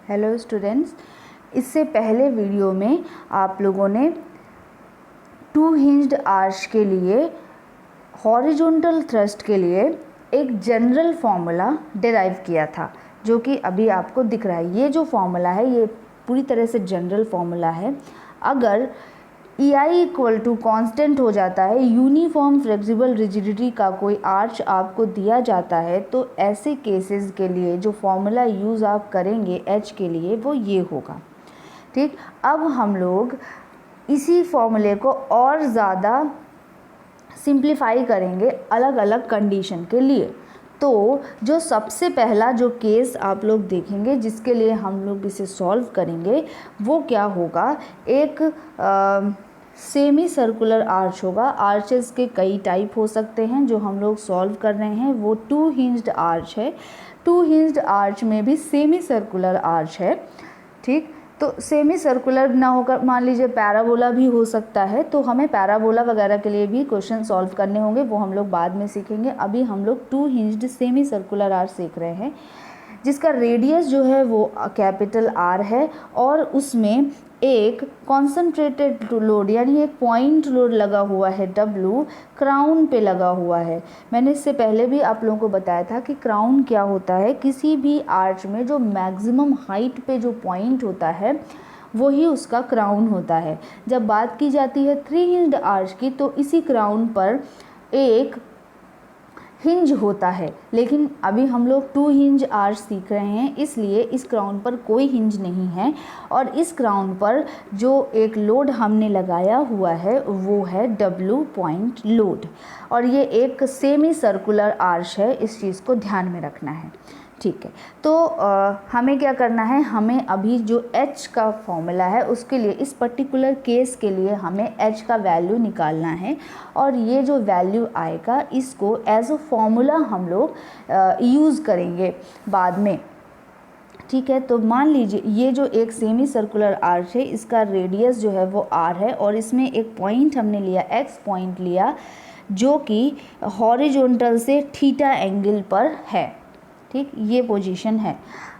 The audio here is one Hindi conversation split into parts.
हेलो स्टूडेंट्स, इससे पहले वीडियो में आप लोगों ने टू हिंज्ड आर्च के लिए हॉरिजॉन्टल थ्रस्ट के लिए एक जनरल फार्मूला डिराइव किया था, जो कि अभी आपको दिख रहा है। ये जो फार्मूला है ये पूरी तरह से जनरल फार्मूला है। अगर EI इक्वल टू कॉन्स्टेंट हो जाता है, यूनिफॉर्म फ्लेक्सिबल रिजिडिटी का कोई आर्च आपको दिया जाता है, तो ऐसे केसेस के लिए जो फॉर्मूला यूज़ आप करेंगे H के लिए वो ये होगा। ठीक, अब हम लोग इसी फॉर्मूले को और ज़्यादा सिंप्लीफाई करेंगे अलग अलग कंडीशन के लिए। तो जो सबसे पहला जो केस आप लोग देखेंगे जिसके लिए हम लोग इसे सॉल्व करेंगे वो क्या होगा, एक सेमी सर्कुलर आर्च होगा। आर्चेस के कई टाइप हो सकते हैं। जो हम लोग सॉल्व कर रहे हैं वो टू हिंज्ड आर्च है। टू हिंज्ड आर्च में भी सेमी सर्कुलर आर्च है। ठीक, तो सेमी सर्कुलर ना होकर मान लीजिए पैराबोला भी हो सकता है, तो हमें पैराबोला वगैरह के लिए भी क्वेश्चन सॉल्व करने होंगे, वो हम लोग बाद में सीखेंगे। अभी हम लोग two hinged semi circular arch सीख रहे हैं, जिसका रेडियस जो है वो कैपिटल R है और उसमें एक कॉन्सेंट्रेटेड लोड यानी एक पॉइंट लोड लगा हुआ है W, क्राउन पे लगा हुआ है। मैंने इससे पहले भी आप लोगों को बताया था कि क्राउन क्या होता है। किसी भी आर्च में जो मैक्सिमम हाइट पे जो पॉइंट होता है वही उसका क्राउन होता है। जब बात की जाती है थ्री हिंज्ड आर्च की, तो इसी क्राउन पर एक हिंज होता है, लेकिन अभी हम लोग टू हिंज आर्च सीख रहे हैं, इसलिए इस क्राउन पर कोई हिंज नहीं है। और इस क्राउन पर जो एक लोड हमने लगाया हुआ है वो है W पॉइंट लोड, और ये एक सेमी सर्कुलर आर्च है। इस चीज़ को ध्यान में रखना है। ठीक है, तो हमें क्या करना है, हमें अभी जो H का फॉर्मूला है उसके लिए, इस पर्टिकुलर केस के लिए हमें H का वैल्यू निकालना है, और ये जो वैल्यू आएगा इसको एज अ फॉर्मूला हम लोग यूज़ करेंगे बाद में। ठीक है, तो मान लीजिए ये जो एक सेमी सर्कुलर आर्च है, इसका रेडियस जो है वो R है, और इसमें एक पॉइंट हमने लिया, X पॉइंट लिया, जो कि हॉरिजॉन्टल से थीटा एंगल पर है। ठीक, ये पोजीशन है।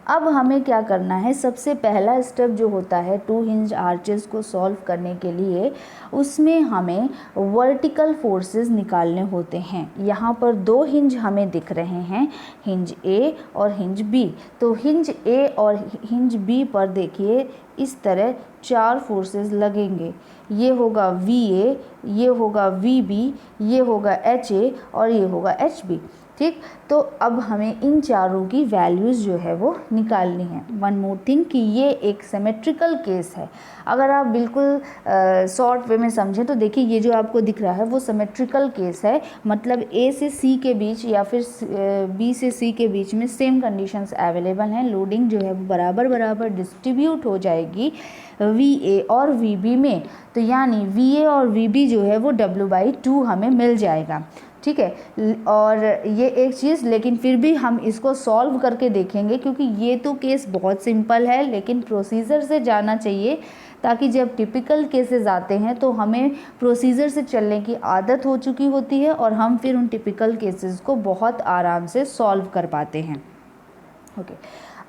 अब हमें क्या करना है, सबसे पहला स्टेप जो होता है टू हिंज आर्चेस को सॉल्व करने के लिए, उसमें हमें वर्टिकल फोर्सेस निकालने होते हैं। यहाँ पर दो हिंज हमें दिख रहे हैं, हिंज A और हिंज B। तो हिंज A और हिंज B पर देखिए इस तरह चार फोर्सेस लगेंगे। ये होगा VA, ये होगा VB, ये होगा HA और ये होगा HB। ठीक, तो अब हमें इन चारों की वैल्यूज़ जो है वो निकालनी है। वन मोर थिंग कि ये एक सिमेट्रिकल केस है। अगर आप बिल्कुल शॉर्ट वे में समझें तो देखिए ये जो आपको दिख रहा है वो सिमेट्रिकल केस है, मतलब A से C के बीच या फिर B से C के बीच में सेम कंडीशंस अवेलेबल हैं। लोडिंग जो है वो बराबर बराबर डिस्ट्रीब्यूट हो जाएगी VA और VB में, तो यानी VA और VB जो है वो W/2 हमें मिल जाएगा। ठीक है, और ये एक चीज़, लेकिन फिर भी हम इसको सॉल्व करके देखेंगे, क्योंकि ये तो केस बहुत सिंपल है, लेकिन प्रोसीजर से जाना चाहिए, ताकि जब टिपिकल केसेस आते हैं तो हमें प्रोसीजर से चलने की आदत हो चुकी होती है, और हम फिर उन टिपिकल केसेस को बहुत आराम से सॉल्व कर पाते हैं। ओके,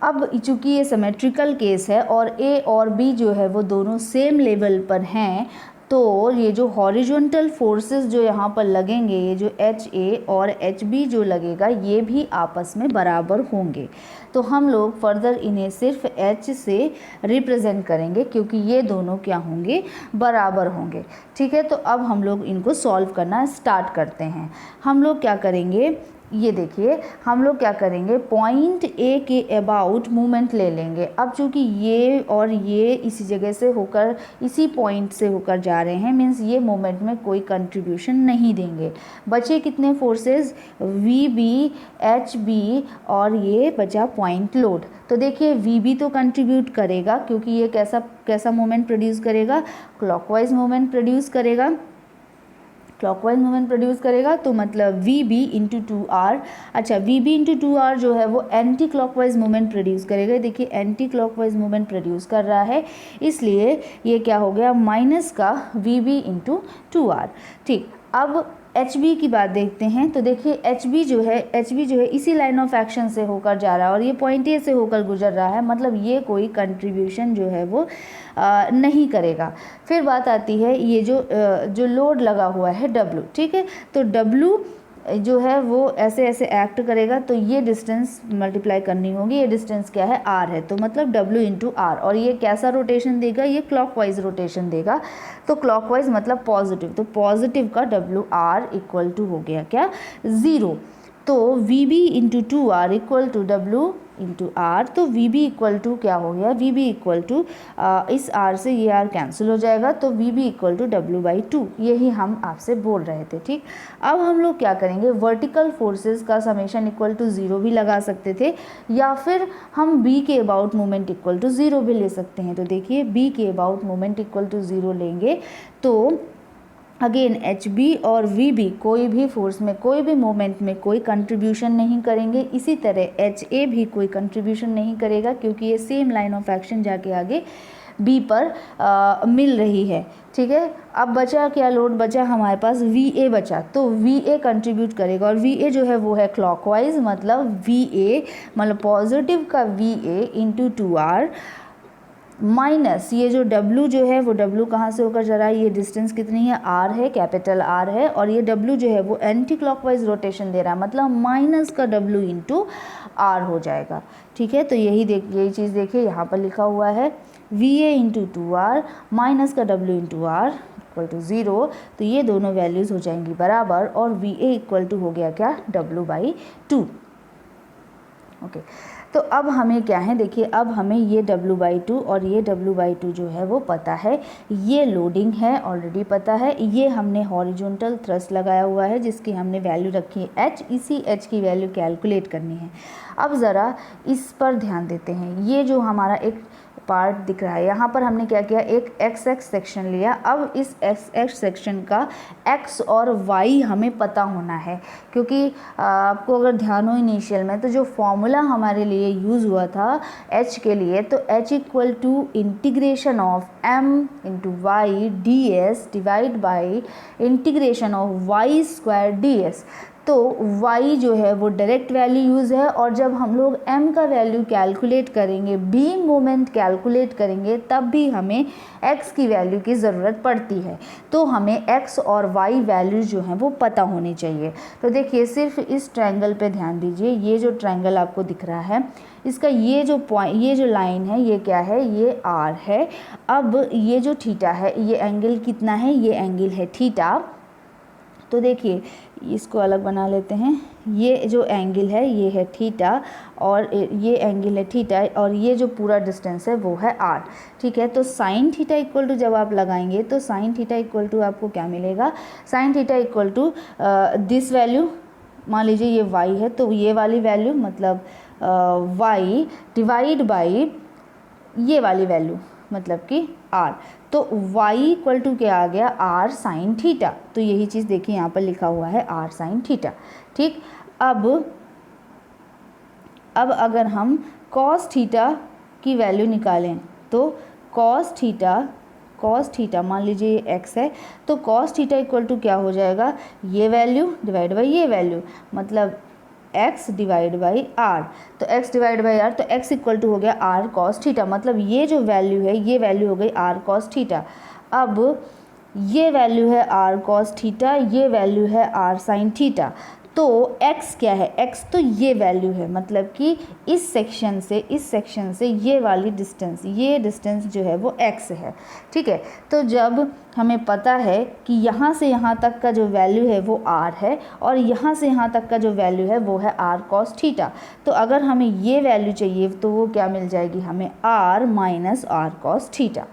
अब चूँकि ये सिमेट्रिकल केस है और A और B जो है वो दोनों सेम लेवल पर हैं, तो ये जो हॉरिजॉन्टल फोर्सेस जो यहाँ पर लगेंगे, ये जो HA और HB जो लगेगा, ये भी आपस में बराबर होंगे। तो हम लोग फर्दर इन्हें सिर्फ H से रिप्रेजेंट करेंगे, क्योंकि ये दोनों क्या होंगे, बराबर होंगे। ठीक है, तो अब हम लोग इनको सॉल्व करना स्टार्ट करते हैं। हम लोग क्या करेंगे, ये देखिए हम लोग क्या करेंगे, पॉइंट A के अबाउट मूवमेंट ले लेंगे। अब चूँकि ये और ये इसी जगह से होकर, इसी पॉइंट से होकर जा रहे हैं, मीन्स ये मूवमेंट में कोई कंट्रीब्यूशन नहीं देंगे। बचे कितने फोर्सेस, VB, HB और ये बचा पॉइंट लोड। तो देखिए VB तो कंट्रीब्यूट करेगा, क्योंकि ये कैसा मूवमेंट प्रोड्यूस करेगा, क्लॉकवाइज मूवमेंट प्रोड्यूस करेगा। क्लॉकवाइज मूवमेंट प्रोड्यूस करेगा, तो मतलब VB इंटू 2R। अच्छा, VB इंटू 2R जो है वो एंटी क्लॉकवाइज मूवमेंट प्रोड्यूस करेगा। देखिए एंटी क्लॉकवाइज मूवमेंट प्रोड्यूस कर रहा है, इसलिए ये क्या हो गया, माइनस का VB इंटू 2R। ठीक, अब एच बी की बात देखते हैं तो देखिए एच बी जो है इसी लाइन ऑफ एक्शन से होकर जा रहा है और ये पॉइंट ए से होकर गुजर रहा है, मतलब ये कोई कंट्रीब्यूशन जो है वो नहीं करेगा। फिर बात आती है ये जो लोड लगा हुआ है W, ठीक है, तो W जो है वो ऐसे ऐसे एक्ट करेगा तो ये डिस्टेंस मल्टीप्लाई करनी होगी, ये डिस्टेंस क्या है R है, तो मतलब W इंटू R। और ये कैसा रोटेशन देगा, ये क्लॉकवाइज रोटेशन देगा, तो क्लॉकवाइज मतलब पॉजिटिव, तो पॉजिटिव का WR इक्वल टू हो गया क्या 0। तो VB into 2R equal to W into R, तो VB इक्वल टू क्या हो गया, VB इक्वल टू इस R से ये R कैंसिल हो जाएगा, तो VB इक्वल टू W/2, यही हम आपसे बोल रहे थे। ठीक, अब हम लोग क्या करेंगे, वर्टिकल फोर्सेस का समेशन इक्वल टू 0 भी लगा सकते थे या फिर हम B के अबाउट मोमेंट इक्वल टू 0 भी ले सकते हैं। तो देखिए B के अबाउट मोमेंट इक्वल टू 0 लेंगे तो अगेन एच बी और वी बी कोई भी फोर्स में कोई भी मोमेंट में कोई कंट्रीब्यूशन नहीं करेंगे, इसी तरह एच ए भी कोई कंट्रीब्यूशन नहीं करेगा क्योंकि ये सेम लाइन ऑफ एक्शन जाके आगे बी पर मिल रही है। ठीक है, अब बचा क्या, लोड बचा हमारे पास वी ए बचा, तो वी ए कंट्रीब्यूट करेगा और वी ए जो है वो है क्लॉकवाइज, मतलब वी ए मतलब पॉजिटिव का V A into 2R minus ये जो W जो है वो W कहाँ से होकर जा रहा है, ये डिस्टेंस कितनी है R है, कैपिटल R है, और ये W जो है वो एंटी क्लॉकवाइज रोटेशन दे रहा है, मतलब माइनस का W इंटू R हो जाएगा। ठीक है, तो यही चीज़ देखिए यहाँ पर लिखा हुआ है VA इंटू 2R माइनस का W into R equal to 0, तो ये दोनों वैल्यूज़ हो जाएंगी बराबर और VA इक्वल टू हो गया क्या W/2। ओके, तो अब हमें क्या है, देखिए अब हमें ये W/2 और ये W/2 जो है वो पता है, ये लोडिंग है ऑलरेडी पता है, ये हमने हॉरिजॉन्टल थ्रस्ट लगाया हुआ है जिसकी हमने वैल्यू रखी है H, इसी H की वैल्यू कैलकुलेट करनी है। अब ज़रा इस पर ध्यान देते हैं, ये जो हमारा एक पार्ट दिख रहा है यहाँ पर हमने क्या किया, एक XX सेक्शन लिया। अब इस XX सेक्शन का X और Y हमें पता होना है, क्योंकि आपको अगर ध्यान हो इनिशियल में तो जो फॉर्मूला हमारे लिए यूज़ हुआ था H के लिए, तो H equal to integration of M into y d s divide by integration of y square d s. तो y जो है वो डायरेक्ट वैल्यू यूज़ है, और जब हम लोग m का वैल्यू कैलकुलेट करेंगे, बीम मोमेंट कैलकुलेट करेंगे, तब भी हमें x की वैल्यू की ज़रूरत पड़ती है, तो हमें x और y वैल्यू जो हैं वो पता होनी चाहिए। तो देखिए सिर्फ इस ट्रायंगल पे ध्यान दीजिए, ये जो ट्रायंगल आपको दिख रहा है इसका ये जो पॉइंट, ये जो लाइन है ये क्या है, ये r है। अब ये जो थीटा है, ये एंगल कितना है, ये एंगल है थीटा। तो देखिए इसको अलग बना लेते हैं, ये जो एंगल है ये है थीटा और ये एंगल है थीटा, और ये जो पूरा डिस्टेंस है वो है r। ठीक है, तो साइन थीटा इक्वल टू जब आप लगाएंगे तो साइन थीटा इक्वल टू आपको क्या मिलेगा, sine theta equal to this value, मान लीजिए ये y है तो ये वाली वैल्यू मतलब y डिवाइड बाई ये वाली वैल्यू मतलब कि r, तो y इक्वल टू क्या आ गया, r साइन थीटा। तो यही चीज़ देखिए यहाँ पर लिखा हुआ है r साइन थीटा। ठीक, अब अगर हम cos थीटा की वैल्यू निकालें तो cos थीटा मान लीजिए ये x है, तो cos थीटा इक्वल टू क्या हो जाएगा, ये वैल्यू डिवाइड बाई ये वैल्यू, मतलब x डिवाइड बाई r। तो x डिवाइड बाई r, तो x इक्वल टू हो गया r cos थीटा, मतलब ये जो वैल्यू है ये वैल्यू हो गई r cos थीटा। अब ये वैल्यू है r cos थीटा, ये वैल्यू है r sin थीटा। तो x क्या है, x तो ये वैल्यू है, मतलब कि इस सेक्शन से ये वाली डिस्टेंस, ये डिस्टेंस जो है वो x है। ठीक है, तो जब हमें पता है कि यहाँ से यहाँ तक का जो वैल्यू है वो r है और यहाँ से यहाँ तक का जो वैल्यू है वो है r cos थीटा, तो अगर हमें ये वैल्यू चाहिए तो वो क्या मिल जाएगी हमें, r minus r cos theta.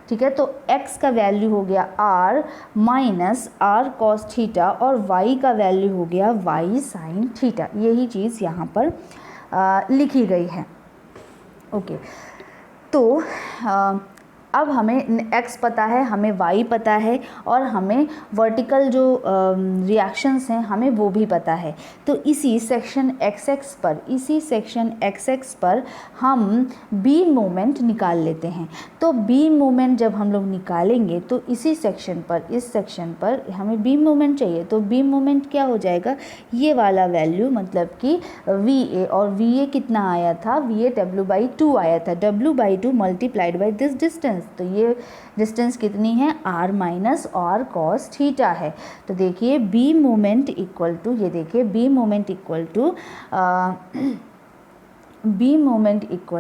ठीक है, तो x का वैल्यू हो गया r minus r cos theta और y का वैल्यू हो गया y sin थीटा। यही चीज़ यहाँ पर लिखी गई है। ओके, तो अब हमें x पता है, हमें y पता है और हमें वर्टिकल जो रिएक्शंस हैं हमें वो भी पता है। तो इसी सेक्शन xx पर हम बीम मोमेंट निकाल लेते हैं। तो बीम मोमेंट जब हम लोग निकालेंगे तो इसी सेक्शन पर, इस सेक्शन पर हमें बीम मोमेंट चाहिए। तो बीम मोमेंट क्या हो जाएगा, ये वाला वैल्यू मतलब कि VA, और VA कितना आया था, VA W/2 आया था, W/2 multiplied by this distance. तो ये डिस्टेंस कितनी है, r minus r cos theta है। तो देखिए बीम मोमेंट इक्वल टू, ये देखिए beam moment equal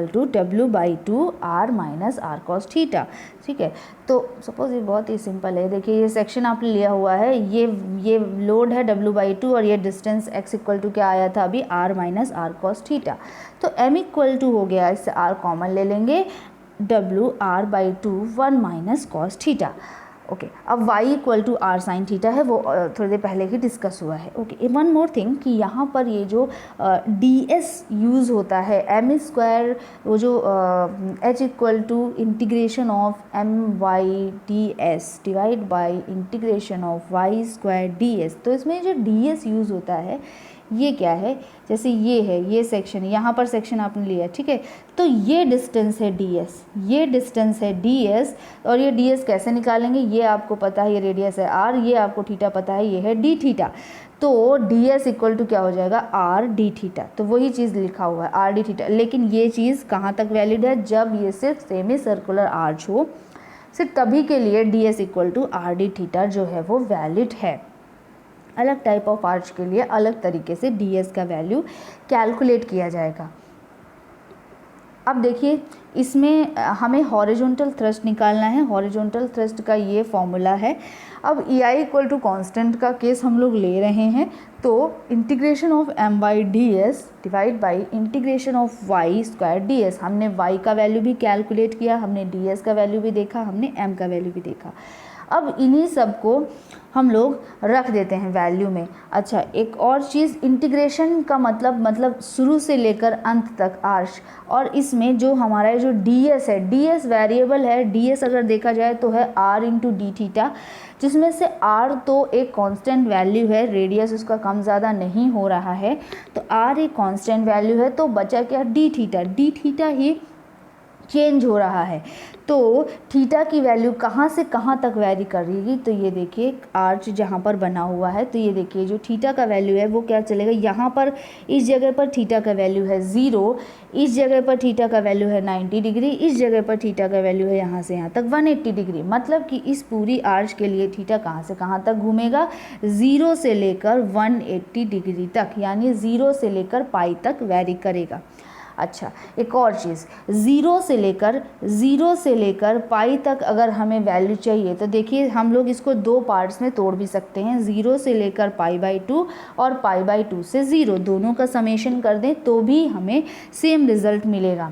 to W/2 r minus r cos theta. ठीक है, तो सपोज ये बहुत ही सिंपल है। देखिए ये सेक्शन आपने लिया हुआ है, ये लोड है W/2 और ये डिस्टेंस x इक्वल टू क्या आया था अभी, r minus r cos theta. तो m इक्वल टू हो गया, इससे r कॉमन ले लेंगे, WR/2 1 minus cos theta. Okay, अब y equal to r sine theta है, वो थोड़ी देर पहले ही डिस्कस हुआ है। ओके, वन मोर थिंग कि यहाँ पर ये जो ds यूज़ होता है, m स्क्वायर, वो जो h equal to integration of my/ds divide by integration of y square ds। तो इसमें जो ds यूज़ होता है ये क्या है, जैसे ये है, ये सेक्शन, यहाँ पर सेक्शन आपने लिया, ठीक है, तो ये डिस्टेंस है ds, ये डिस्टेंस है ds, और ये ds कैसे निकालेंगे, ये आपको पता है, ये रेडियस है r, ये आपको थीटा पता है, ये है d थीटा। तो ds इक्वल टू क्या हो जाएगा, r d थीटा। तो वही चीज़ लिखा हुआ है r d थीटा, लेकिन ये चीज़ कहाँ तक वैलिड है, जब ये सिर्फ सेमी सर्कुलर आर्च हो, सिर्फ तभी के लिए ds equal to r d theta जो है वो वैलिड है। अलग टाइप ऑफ आर्च के लिए अलग तरीके से ds का वैल्यू कैलकुलेट किया जाएगा। अब देखिए इसमें हमें हॉरिजॉन्टल थ्रस्ट निकालना है। हॉरिजॉन्टल थ्रस्ट का ये फॉर्मूला है। अब EI इक्वल टू कॉन्स्टेंट का केस हम लोग ले रहे हैं, तो integration of m/ds divide by integration of y square ds। हमने y का वैल्यू भी कैलकुलेट किया, हमने ds का वैल्यू भी देखा, हमने m का वैल्यू भी देखा। अब इन्हीं सब को हम लोग रख देते हैं वैल्यू में। अच्छा, एक और चीज़, इंटीग्रेशन का मतलब शुरू से लेकर अंत तक आर्च, और इसमें जो हमारा जो ds है, ds वेरिएबल है, ds अगर देखा जाए तो है r इंटू डी थीटा, जिसमें से r तो एक कांस्टेंट वैल्यू है, रेडियस उसका कम ज़्यादा नहीं हो रहा है, तो r एक कांस्टेंट वैल्यू है, तो बचा क्या, डी थीटा ही चेंज हो रहा है। तो थीटा की वैल्यू कहाँ से कहाँ तक वैरी कर रही है, तो ये देखिए आर्च जहाँ पर बना हुआ है, तो ये देखिए जो थीटा का वैल्यू है वो क्या चलेगा, यहाँ पर इस जगह पर थीटा का वैल्यू है 0, इस जगह पर थीटा का वैल्यू है 90 डिग्री, इस जगह पर थीटा का वैल्यू है यहाँ से यहाँ तक 180 डिग्री। मतलब कि इस पूरी आर्च के लिए थीटा कहाँ से कहाँ तक घूमेगा, 0 से लेकर 180 डिग्री तक, यानी 0 से लेकर पाई तक वैरी करेगा। अच्छा, एक और चीज़, 0 से लेकर पाई तक अगर हमें वैल्यू चाहिए, तो देखिए हम लोग इसको दो पार्ट्स में तोड़ भी सकते हैं, 0 से लेकर π/2 और π/2 से 0, दोनों का समेशन कर दें तो भी हमें सेम रिजल्ट मिलेगा।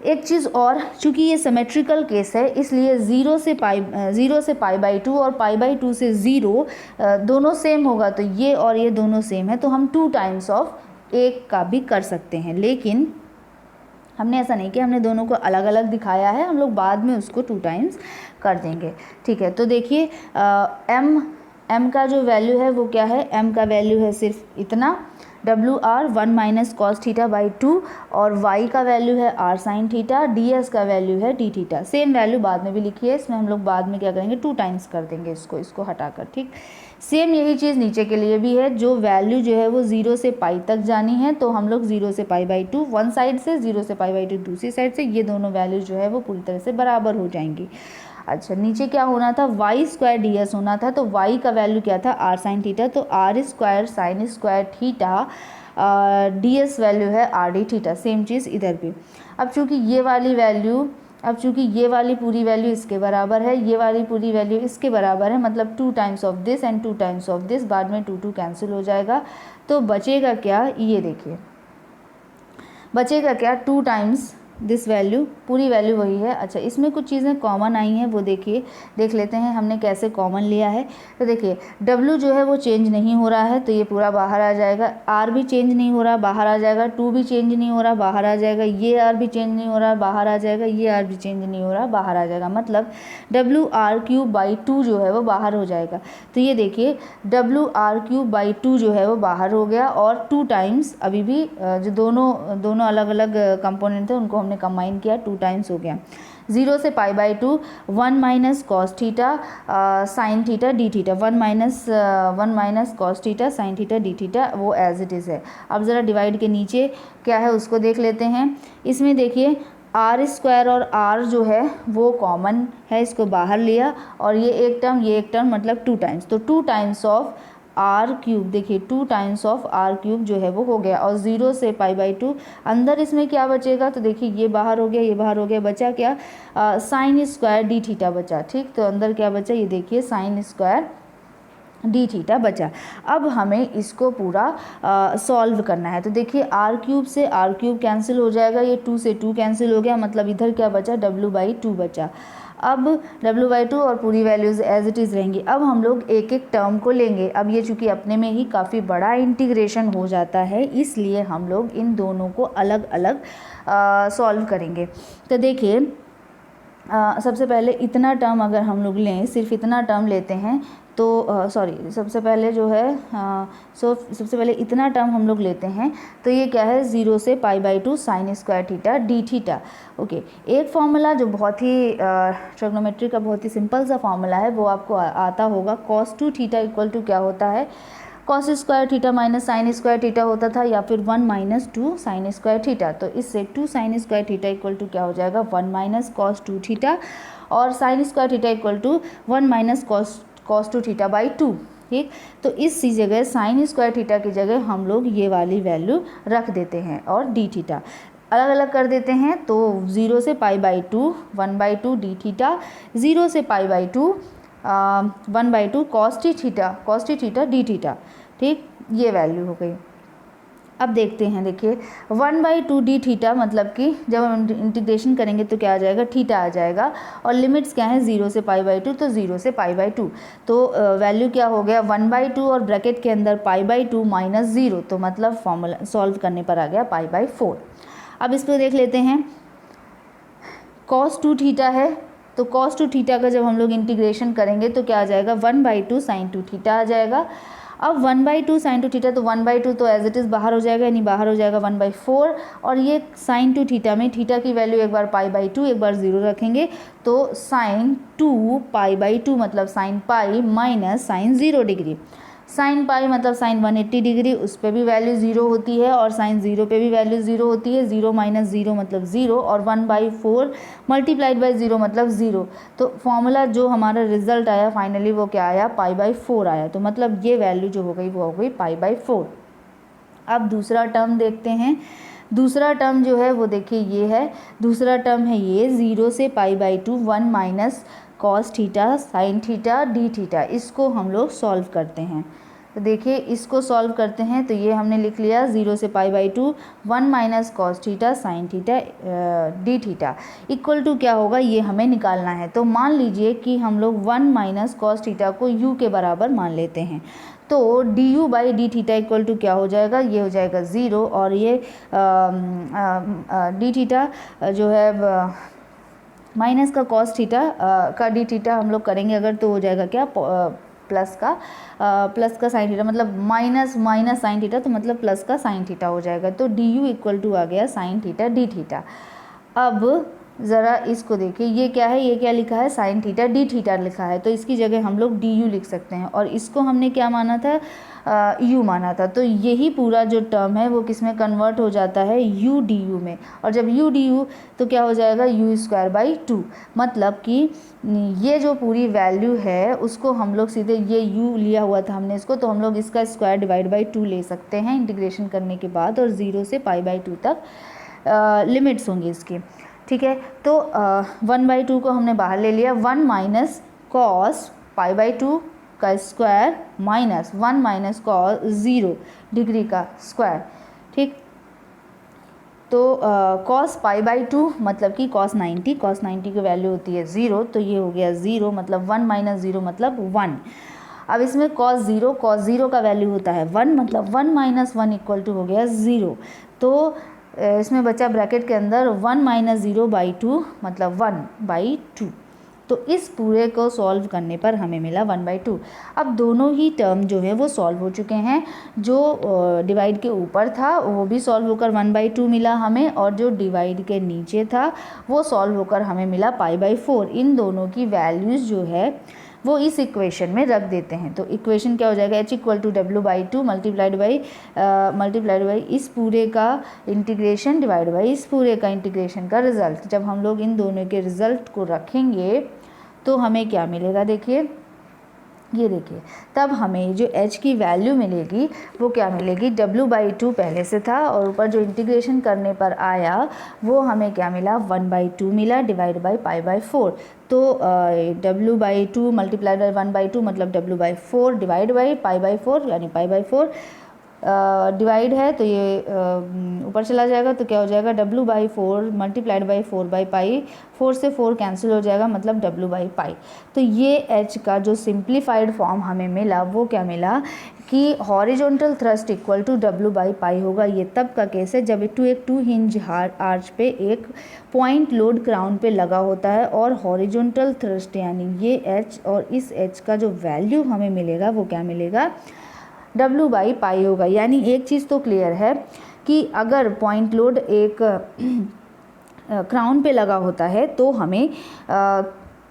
एक चीज़ और, चूँकि ये सिमेट्रिकल केस है, इसलिए 0 से π/2 और π/2 से 0 दोनों सेम होगा, तो ये और ये दोनों सेम है, तो हम 2 टाइम्स ऑफ एक का भी कर सकते हैं। लेकिन हमने ऐसा नहीं किया, हमने दोनों को अलग अलग दिखाया है, हम लोग बाद में उसको 2 टाइम्स कर देंगे। ठीक है, तो देखिए m का जो वैल्यू है वो क्या है, m का वैल्यू है सिर्फ इतना, WR 1 minus cos theta by 2, और y का वैल्यू है r साइन थीटा, ds का वैल्यू है d थीटा। सेम वैल्यू बाद में भी लिखी है, इसमें हम लोग बाद में क्या करेंगे, 2 टाइम्स कर देंगे इसको हटाकर। ठीक, सेम यही चीज़ नीचे के लिए भी है, जो वैल्यू जो है वो 0 से पाई तक जानी है, तो हम लोग 0 से π/2 वन साइड से, 0 से π/2 दूसरी साइड से, ये दोनों वैल्यू जो है वो पूरी तरह से बराबर हो जाएंगी। अच्छा, नीचे क्या होना था, y स्क्वायर ds होना था, तो y का वैल्यू क्या था, r साइन थीटा, तो r square sine square theta, ds value है r d थीटा। सेम चीज़ इधर भी। अब चूँकि ये वाली पूरी वैल्यू इसके बराबर है, ये वाली पूरी वैल्यू इसके बराबर है, मतलब 2 times of this and 2 times of this, बाद में 2 कैंसिल हो जाएगा, तो बचेगा क्या, ये देखिए बचेगा क्या, 2 टाइम्स दिस वैल्यू, पूरी वैल्यू वही है। अच्छा, इसमें कुछ चीज़ें कॉमन आई हैं, वो देखिए, देख लेते हैं हमने कैसे कॉमन लिया है। तो देखिए W जो है वो चेंज नहीं हो रहा है, तो ये पूरा बाहर आ जाएगा। R भी चेंज नहीं हो रहा, बाहर आ जाएगा। 2 भी चेंज नहीं हो रहा, बाहर आ जाएगा। ये R भी चेंज नहीं हो रहा, बाहर आ जाएगा। ये R भी चेंज नहीं हो रहा, बाहर आ जाएगा। मतलब WR³/2 जो है वो बाहर हो जाएगा। तो ये देखिए WR³/2 जो है वो बाहर हो गया, और 2 टाइम्स अभी भी जो दोनों अलग अलग कंपोनेंट थे उनको हमने कंबाइन किया, 2 टाइम्स हो गया। 0 से π/2 1 minus cos theta sine theta d theta, 1 minus cos theta sine theta d theta, वो एज इट इज़ है। अब ज़रा डिवाइड के नीचे क्या है उसको देख लेते हैं। इसमें देखिए R² और R जो है वो कॉमन है, इसको बाहर लिया, और ये एक टर्म मतलब 2 टाइम्स, तो 2 टाइम्स ऑफ R³, देखिए 2 टाइम्स ऑफ R³ जो है वो हो गया। और 0 से π/2 अंदर इसमें क्या बचेगा, तो देखिए ये बाहर हो गया, ये बाहर हो गया, बचा क्या, साइन स्क्वायर डी थीटा बचा। ठीक, तो अंदर क्या बचा, ये देखिए साइन स्क्वायर डी थीटा बचा। अब हमें इसको पूरा सॉल्व करना है। तो देखिए R³ से R³ कैंसिल हो जाएगा, ये 2 से 2 कैंसिल हो गया, मतलब इधर क्या बचा, W/2 बचा। अब W/2 और पूरी वैल्यूज़ एज इट इज़ रहेंगी। अब हम लोग एक एक टर्म को लेंगे। अब ये चूँकि अपने में ही काफ़ी बड़ा इंटीग्रेशन हो जाता है, इसलिए हम लोग इन दोनों को अलग अलग सॉल्व करेंगे। तो देखिए सबसे पहले इतना टर्म अगर हम लोग लें, सिर्फ इतना टर्म लेते हैं तो सबसे पहले जो है सबसे पहले इतना टर्म हम लोग लेते हैं, तो ये क्या है, 0 से π/2 sine square theta d theta. Okay, एक फार्मूला जो बहुत ही ट्रिग्नोमेट्री का बहुत ही सिंपल सा फार्मूला है, वो आपको आता होगा। cos 2 थीटा इक्वल टू क्या होता है, cos square theta minus sign square theta होता था, या फिर 1 माइनस 2 साइन स्क्वायर थीटा। तो इससे 2 sine square theta equal to क्या हो जाएगा, 1 माइनस cos 2 थीटा, और sine square theta equal to 1 minus cos 2 थीटा/2। ठीक, तो इसी जगह साइन स्क्वायर थीटा की जगह हम लोग ये वाली वैल्यू रख देते हैं, और डी थीटा अलग अलग कर देते हैं। तो 0 से π/2 1/2 डी थीटा, 0 से π/2 1/2 cos t theta d theta. ठीक, ये वैल्यू हो गई। अब देखते हैं, देखिए 1/2 डी थीटा मतलब कि जब हम इंटीग्रेशन करेंगे तो क्या आ जाएगा, थीटा आ जाएगा, और लिमिट्स क्या है, 0 से π/2, तो 0 से π/2, तो वैल्यू क्या हो गया 1/2 और ब्रैकेट के अंदर π/2 माइनस 0, तो मतलब फॉर्मूला सॉल्व करने पर आ गया π/4। अब इस पर देख लेते हैं, cos 2 थीटा है, तो cos 2 थीटा का जब हम लोग इंटीग्रेशन करेंगे तो क्या आ जाएगा, 1/2 sin 2 थीटा आ जाएगा। अब 1/2 sin 2 थीटा, तो 1/2 तो एज इट इज़ बाहर हो जाएगा, यानी बाहर हो जाएगा 1/4, और ये sin 2 थीटा में थीटा की वैल्यू एक बार π/2 एक बार 0 रखेंगे, तो sin 2 π/2 मतलब sin pi minus sin 0 degree. Sine pi मतलब साइन 180 डिग्री, उस पर भी वैल्यू 0 होती है, और साइन 0 पे भी वैल्यू 0 होती है। 0 माइनस 0 मतलब 0, और 1/4 मल्टीप्लाइड बाई 0 मतलब 0। तो फॉर्मूला जो हमारा रिजल्ट आया फाइनली वो क्या आया, π/4 आया। तो मतलब ये वैल्यू जो हो गई वो हो गई π/4। अब दूसरा टर्म देखते हैं। दूसरा टर्म जो है वो देखिए ये है, दूसरा टर्म है ये 0 से π/2 1 minus cos theta sine theta d theta. इसको हम लोग सॉल्व करते हैं। तो देखिए इसको सॉल्व करते हैं, तो ये हमने लिख लिया 0 से π/2 1 minus cos theta sine theta d theta equal to क्या होगा, ये हमें निकालना है। तो मान लीजिए कि हम लोग 1 माइनस कॉस थीटा को u के बराबर मान लेते हैं, तो du/d थीटा इक्वल टू क्या हो जाएगा, ये हो जाएगा 0, और ये डी थीटा जो है माइनस का कॉस थीटा का डी थीटा हम लोग करेंगे अगर, तो हो जाएगा क्या, प्लस का साइन थीटा, मतलब माइनस साइन थीटा, तो मतलब प्लस का साइन थीटा हो जाएगा। तो du इक्वल टू आ गया साइन थीटा डी थीटा। अब ज़रा इसको देखिए, ये क्या है, ये क्या लिखा है, साइन थीटा डी थीटा लिखा है, तो इसकी जगह हम लोग du लिख सकते हैं, और इसको हमने क्या माना था, u माना था। तो यही पूरा जो टर्म है वो किस में कन्वर्ट हो जाता है, u du में, और जब u du तो क्या हो जाएगा, u²/2। मतलब कि ये जो पूरी वैल्यू है उसको हम लोग सीधे, ये u लिया हुआ था हमने इसको, तो हम लोग इसका स्क्वायर डिवाइड बाई 2 ले सकते हैं इंटीग्रेशन करने के बाद, और 0 से π/2 तक लिमिट्स होंगी इसकी। ठीक है, तो 1/2 को हमने बाहर ले लिया, 1 माइनस कॉस π/2 का square minus 1 minus cos 0 degree का स्क्वायर। ठीक, तो cos π/2 मतलब कि cos 90 की वैल्यू होती है 0, तो ये हो गया 0 मतलब 1 माइनस 0 मतलब 1। अब इसमें cos 0 का वैल्यू होता है 1 मतलब 1 माइनस 1 इक्वल टू हो गया 0। तो इसमें बचा ब्रैकेट के अंदर 1 माइनस 0/2 मतलब 1/2। तो इस पूरे को सॉल्व करने पर हमें मिला 1/2। अब दोनों ही टर्म जो है वो सॉल्व हो चुके हैं। जो डिवाइड के ऊपर था वो भी सॉल्व होकर 1/2 मिला हमें, और जो डिवाइड के नीचे था वो सॉल्व होकर हमें मिला π/4। इन दोनों की वैल्यूज़ जो है वो इस इक्वेशन में रख देते हैं। तो इक्वेशन क्या हो जाएगा, h equal to W/2 multiplied by इस पूरे का इंटीग्रेशन डिवाइड बाई इस पूरे का इंटीग्रेशन का रिजल्ट। जब हम लोग इन दोनों के रिजल्ट को रखेंगे तो हमें क्या मिलेगा, देखिए ये देखिए, तब हमें जो h की वैल्यू मिलेगी वो क्या मिलेगी, W/2 पहले से था और ऊपर जो इंटीग्रेशन करने पर आया वो हमें क्या मिला 1/2 मिला डिवाइड बाई π/4। तो W/2 मल्टीप्लाइड बाई 1/2 मतलब W/4 डिवाइड बाई π/4 यानी π/4 डिवाइड है तो ये ऊपर चला जाएगा तो क्या हो जाएगा W/4 मल्टीप्लाइड बाई 4/π, 4 से 4 कैंसिल हो जाएगा मतलब W/π। तो ये h का जो सिंप्लीफाइड फॉर्म हमें मिला वो क्या मिला कि horizontal thrust equal to W/π होगा। ये तब का केस है जब एक टू हिंज आर्च पे एक पॉइंट लोड क्राउन पे लगा होता है और हॉरिजॉन्टल थ्रस्ट यानी ये h और इस h का जो वैल्यू हमें मिलेगा वो क्या मिलेगा W/π होगा। यानी एक चीज़ तो क्लियर है कि अगर पॉइंट लोड एक क्राउन पे लगा होता है तो हमें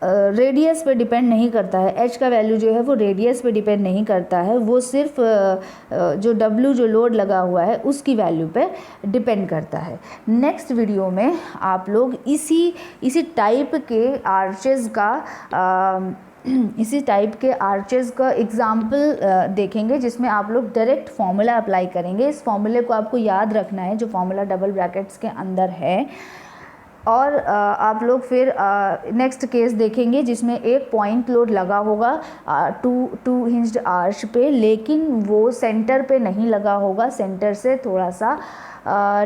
रेडियस पे डिपेंड नहीं करता है, h का वैल्यू जो है वो रेडियस पे डिपेंड नहीं करता है, वो सिर्फ जो W जो लोड लगा हुआ है उसकी वैल्यू पे डिपेंड करता है। नेक्स्ट वीडियो में आप लोग इसी टाइप के आर्चेज़ का एग्जाम्पल देखेंगे जिसमें आप लोग डायरेक्ट फॉर्मूला अप्लाई करेंगे। इस फॉर्मूले को आपको याद रखना है जो फॉर्मूला डबल ब्रैकेट्स के अंदर है। और आप लोग फिर नेक्स्ट केस देखेंगे जिसमें एक पॉइंट लोड लगा होगा टू हिंज्ड आर्च पे, लेकिन वो सेंटर पे नहीं लगा होगा, सेंटर से थोड़ा सा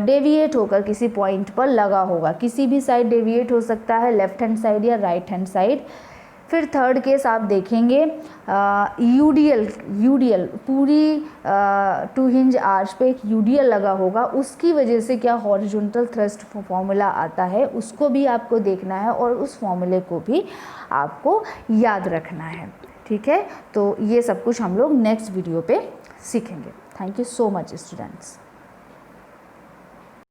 डेविएट होकर किसी पॉइंट पर लगा होगा। किसी भी साइड डेविएट हो सकता है, लेफ्ट हैंड साइड या राइट हैंड साइड। फिर थर्ड केस आप देखेंगे यूडीएल पूरी टू हिंज आर्च पे एक यूडीएल लगा होगा, उसकी वजह से क्या हॉरिजॉन्टल थ्रस्ट फॉर्मूला आता है उसको भी आपको देखना है और उस फॉर्मूले को भी आपको याद रखना है। ठीक है, तो ये सब कुछ हम लोग नेक्स्ट वीडियो पे सीखेंगे। Thank you so much students.